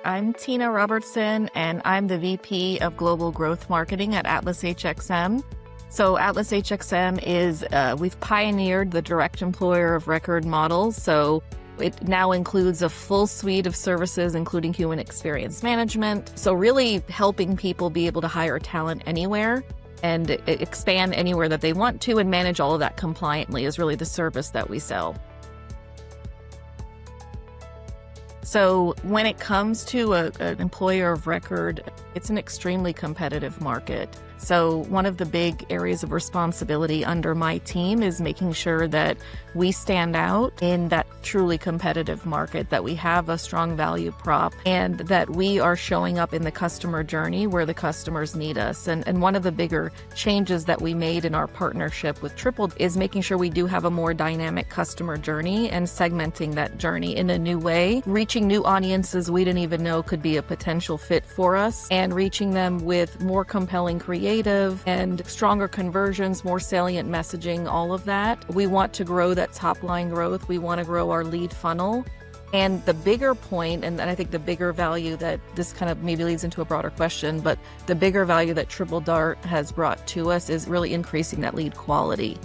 I'm Tina Robertson, and I'm the VP of Global Growth Marketing at Atlas HXM. So Atlas HXM is, we've pioneered the direct employer of record model. So it now includes a full suite of services, including human experience management. So really helping people be able to hire talent anywhere and expand anywhere that they want to and manage all of that compliantly is really the service that we sell. So when it comes to an employer of record, it's an extremely competitive market. So one of the big areas of responsibility under my team is making sure that we stand out in that truly competitive market, that we have a strong value prop, and that we are showing up in the customer journey where the customers need us. And one of the bigger changes that we made in our partnership with TripleDart is making sure we do have a more dynamic customer journey and segmenting that journey in a new way, reaching new audiences we didn't even know could be a potential fit for us, and reaching them with more compelling creative and stronger conversions, more salient messaging, all of that. We want to grow that top line growth. We want to grow our lead funnel. And the bigger point, and I think the bigger value that this kind of maybe leads into a broader question, but the bigger value that TripleDart has brought to us is really increasing that lead quality.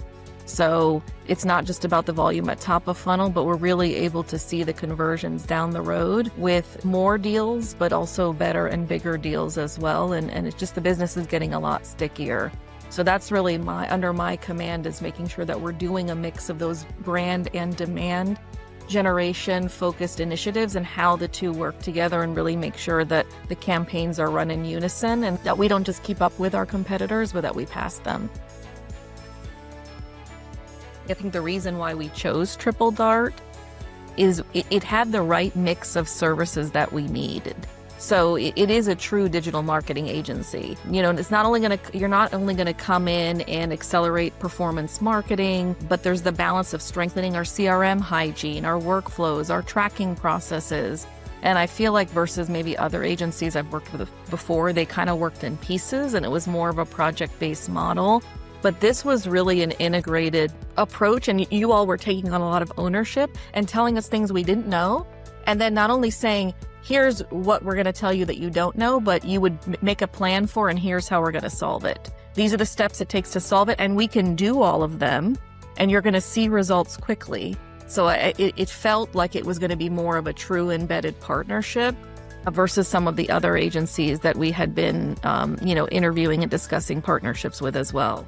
So it's not just about the volume at top of funnel, but we're really able to see the conversions down the road with more deals, but also better and bigger deals as well. And it's just the business is getting a lot stickier. So that's really under my command, is making sure that we're doing a mix of those brand and demand generation focused initiatives and how the two work together, and really make sure that the campaigns are run in unison and that we don't just keep up with our competitors, but that we pass them. I think the reason why we chose TripleDart is it had the right mix of services that we needed. So it is a true digital marketing agency. You know, it's not only you're not only going to come in and accelerate performance marketing, but there's the balance of strengthening our CRM hygiene, our workflows, our tracking processes. And I feel like versus maybe other agencies I've worked with before, they kind of worked in pieces and it was more of a project-based model. But this was really an integrated approach, and you all were taking on a lot of ownership and telling us things we didn't know. And then not only saying, here's what we're going to tell you that you don't know, but you would make a plan for, and here's how we're going to solve it. These are the steps it takes to solve it, and we can do all of them, and you're going to see results quickly. So it felt like it was going to be more of a true embedded partnership versus some of the other agencies that we had been, interviewing and discussing partnerships with as well.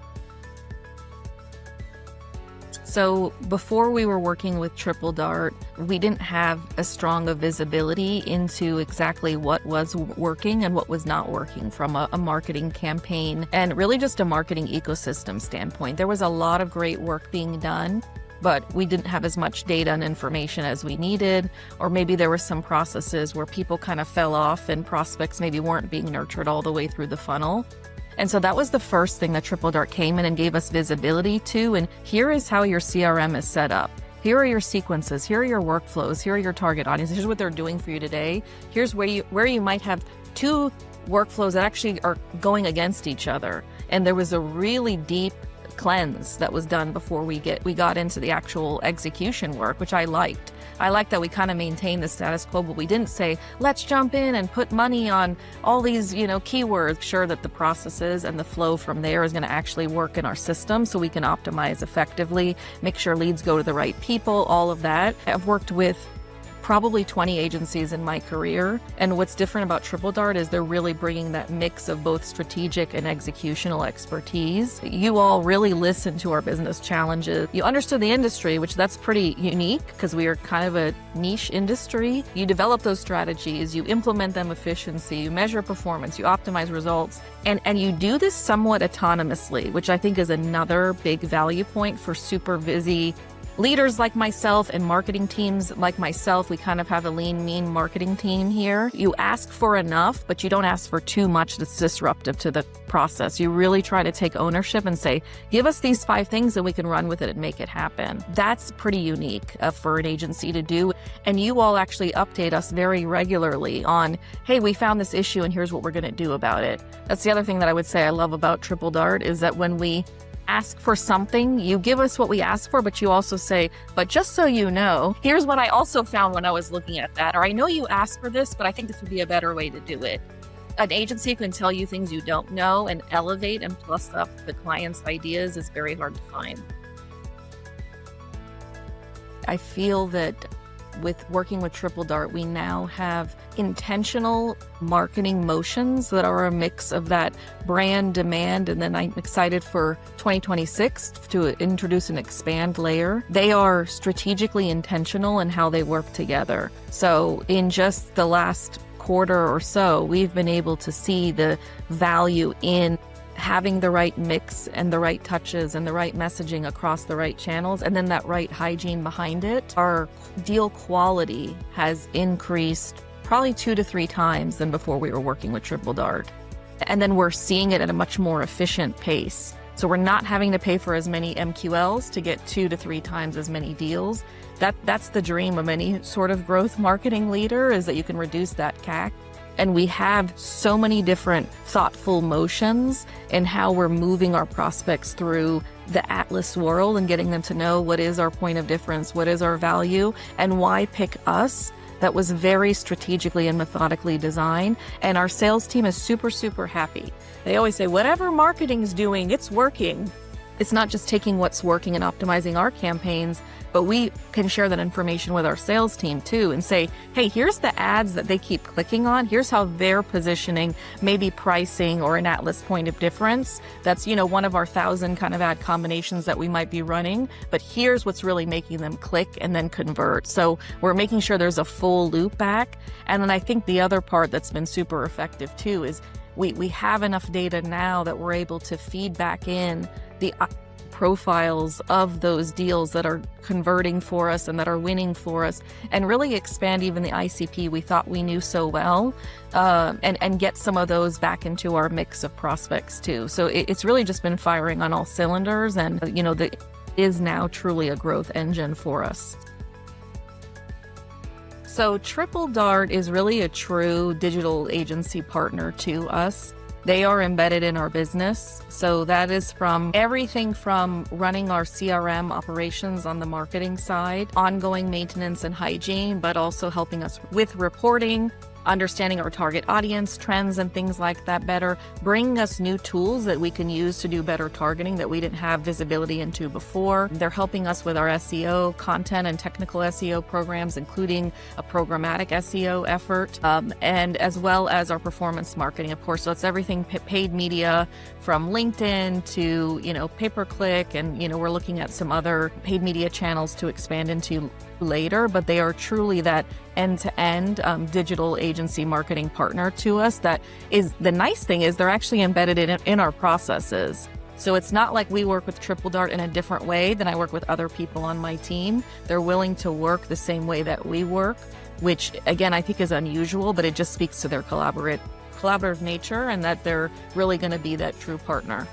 So before we were working with TripleDart, we didn't have as strong a visibility into exactly what was working and what was not working from a marketing campaign and really just a marketing ecosystem standpoint. There was a lot of great work being done, but we didn't have as much data and information as we needed, or maybe there were some processes where people kind of fell off and prospects maybe weren't being nurtured all the way through the funnel. And so that was the first thing that TripleDart came in and gave us visibility to. And here is how your CRM is set up. Here are your sequences. Here are your workflows. Here are your target audiences. Here's what they're doing for you today. Here's where you might have two workflows that actually are going against each other. And there was a really deep cleanse that was done before we got into the actual execution work, which I liked. I like that we kind of maintained the status quo, but we didn't say, let's jump in and put money on all these, keywords. Sure that the processes and the flow from there is going to actually work in our system so we can optimize effectively, make sure leads go to the right people, all of that. I've worked with probably 20 agencies in my career. And what's different about TripleDart is they're really bringing that mix of both strategic and executional expertise. You all really listened to our business challenges. You understood the industry, which that's pretty unique because we are kind of a niche industry. You develop those strategies, you implement them efficiency, you measure performance, you optimize results, and you do this somewhat autonomously, which I think is another big value point for super busy leaders like myself and marketing teams like myself. We kind of have a lean, mean marketing team here. You ask for enough, but you don't ask for too much that's disruptive to the process. You really try to take ownership and say, give us these 5 things and we can run with it and make it happen. That's pretty unique for an agency to do. And you all actually update us very regularly on, hey, we found this issue and here's what we're going to do about it. That's the other thing that I would say I love about TripleDart is that when we ask for something, you give us what we ask for, but you also say, but just so you know, here's what I also found when I was looking at that, or I know you asked for this, but I think this would be a better way to do it. An agency can tell you things you don't know and elevate and plus up the client's ideas is very hard to find. I feel that with working with TripleDart, we now have intentional marketing motions that are a mix of that brand demand, and then I'm excited for 2026 to introduce an expand layer. They are strategically intentional in how they work together. So in just the last quarter or so, we've been able to see the value in having the right mix and the right touches and the right messaging across the right channels, and then that right hygiene behind it. Our deal quality has increased probably 2 to 3 times than before we were working with TripleDart. And then we're seeing it at a much more efficient pace. So we're not having to pay for as many MQLs to get 2 to 3 times as many deals. That's the dream of any sort of growth marketing leader, is that you can reduce that CAC. And we have so many different thoughtful motions in how we're moving our prospects through the Atlas world and getting them to know what is our point of difference, what is our value, and why pick us. That was very strategically and methodically designed. And our sales team is super, super happy. They always say, whatever marketing is doing, it's working. It's not just taking what's working and optimizing our campaigns, but we can share that information with our sales team too and say, hey, here's the ads that they keep clicking on. Here's how they're positioning, maybe pricing or an Atlas point of difference. That's, one of our 1,000 kind of ad combinations that we might be running, but here's what's really making them click and then convert. So we're making sure there's a full loop back. And then I think the other part that's been super effective too is we have enough data now that we're able to feed back in the profiles of those deals that are converting for us and that are winning for us, and really expand even the ICP we thought we knew so well, and get some of those back into our mix of prospects too. So it's really just been firing on all cylinders, and that is now truly a growth engine for us. So TripleDart is really a true digital agency partner to us. They are embedded in our business. So that is from everything from running our CRM operations on the marketing side, ongoing maintenance and hygiene, but also helping us with reporting, understanding our target audience, trends and things like that better, bringing us new tools that we can use to do better targeting that we didn't have visibility into before. They're helping us with our SEO, content and technical SEO programs, including a programmatic SEO effort, and as well as our performance marketing, of course. So it's everything paid media from LinkedIn to, pay-per-click, and, we're looking at some other paid media channels to expand into later, but they are truly that end-to-end digital agency marketing partner to us. That is, the nice thing is they're actually embedded in our processes. So it's not like we work with TripleDart in a different way than I work with other people on my team. They're willing to work the same way that we work, which again, I think is unusual, but it just speaks to their collaborative nature and that they're really going to be that true partner.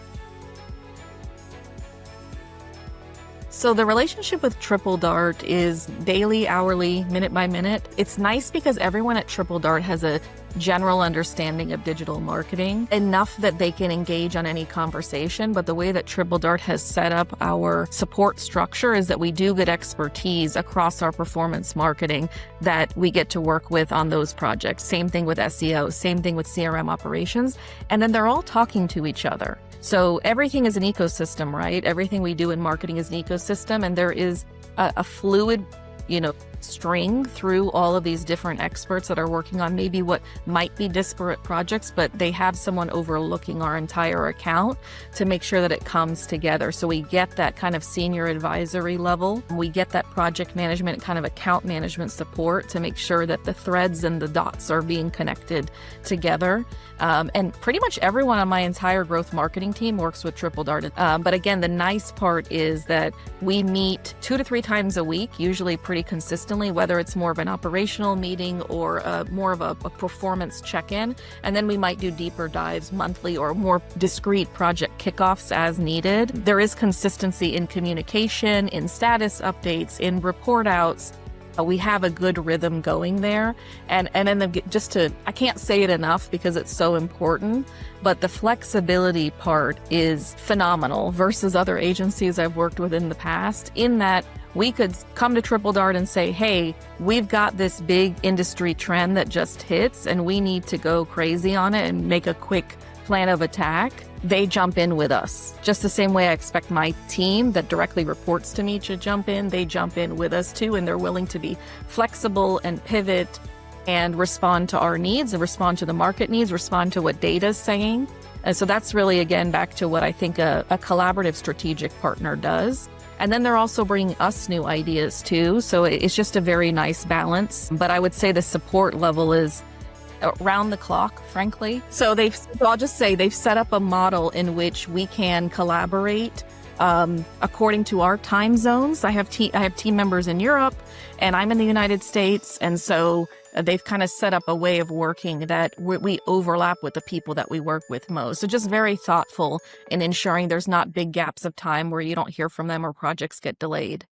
So the relationship with TripleDart is daily, hourly, minute by minute. It's nice because everyone at TripleDart has a general understanding of digital marketing, enough that they can engage on any conversation. But the way that TripleDart has set up our support structure is that we do get expertise across our performance marketing that we get to work with on those projects. Same thing with SEO, same thing with CRM operations. And then they're all talking to each other. So everything is an ecosystem, right? Everything we do in marketing is an ecosystem, and there is a fluid, string through all of these different experts that are working on maybe what might be disparate projects, but they have someone overlooking our entire account to make sure that it comes together. So we get that kind of senior advisory level. We get that project management, kind of account management support to make sure that the threads and the dots are being connected together. And pretty much everyone on my entire growth marketing team works with TripleDart. But again, the nice part is that we meet 2 to 3 times a week, usually pretty consistently, whether it's more of an operational meeting or more of a performance check-in. And then we might do deeper dives monthly or more discrete project kickoffs as needed. There is consistency in communication, in status updates, in report outs. We have a good rhythm going there. And then I can't say it enough because it's so important, but the flexibility part is phenomenal versus other agencies I've worked with in the past, in that we could come to TripleDart and say, hey, we've got this big industry trend that just hits and we need to go crazy on it and make a quick plan of attack. They jump in with us. Just the same way I expect my team that directly reports to me to jump in, they jump in with us too, and they're willing to be flexible and pivot and respond to our needs and respond to the market needs, respond to what data's saying. And so that's really, again, back to what I think a collaborative strategic partner does. And then they're also bringing us new ideas too. So it's just a very nice balance. But I would say the support level is around the clock, frankly. So I'll just say they've set up a model in which we can collaborate according to our time zones. I have team members in Europe and I'm in the United States. And so they've kind of set up a way of working that we overlap with the people that we work with most. So just very thoughtful in ensuring there's not big gaps of time where you don't hear from them or projects get delayed.